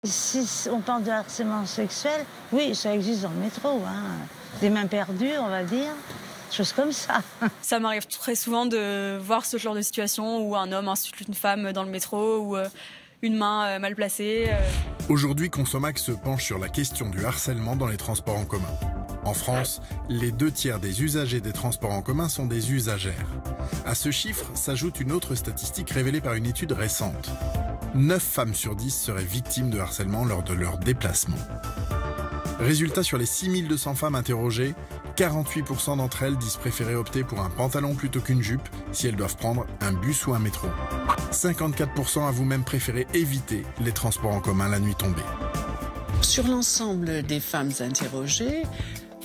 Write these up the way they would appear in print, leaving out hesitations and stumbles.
Si on parle de harcèlement sexuel, oui, ça existe dans le métro. Des mains perdues, on va dire, choses comme ça. Ça m'arrive très souvent de voir ce genre de situation où un homme insulte une femme dans le métro ou une main mal placée. Aujourd'hui, Consomax se penche sur la question du harcèlement dans les transports en commun. En France, les 2/3 des usagers des transports en commun sont des usagères. À ce chiffre s'ajoute une autre statistique révélée par une étude récente. 9 femmes sur 10 seraient victimes de harcèlement lors de leur déplacement. Résultat, sur les 6200 femmes interrogées, 48% d'entre elles disent préférer opter pour un pantalon plutôt qu'une jupe si elles doivent prendre un bus ou un métro. 54% avouent même préférer éviter les transports en commun la nuit tombée. Sur l'ensemble des femmes interrogées,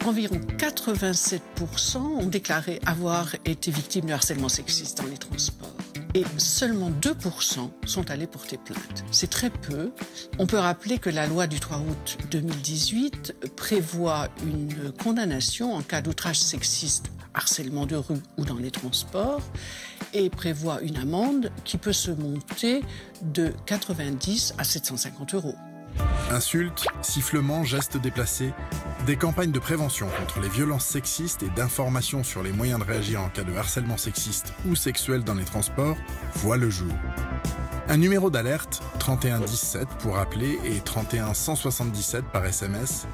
environ 87% ont déclaré avoir été victimes de harcèlement sexiste dans les transports. Et seulement 2% sont allés porter plainte. C'est très peu. On peut rappeler que la loi du 3 août 2018 prévoit une condamnation en cas d'outrage sexiste, harcèlement de rue ou dans les transports, et prévoit une amende qui peut se monter de 90 à 750 €. Insultes, sifflements, gestes déplacés, des campagnes de prévention contre les violences sexistes et d'information sur les moyens de réagir en cas de harcèlement sexiste ou sexuel dans les transports voient le jour. Un numéro d'alerte, 3117 pour appeler et 31177 par SMS,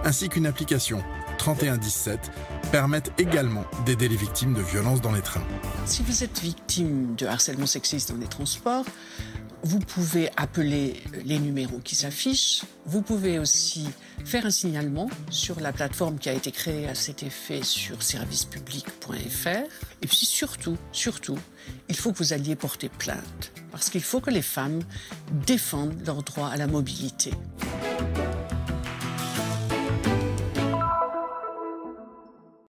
ainsi qu'une application, 3117, permettent également d'aider les victimes de violences dans les trains. Si vous êtes victime de harcèlement sexiste dans les transports, vous pouvez appeler les numéros qui s'affichent. Vous pouvez aussi faire un signalement sur la plateforme qui a été créée à cet effet sur servicepublic.fr. Et puis surtout, il faut que vous alliez porter plainte. Parce qu'il faut que les femmes défendent leur droit à la mobilité.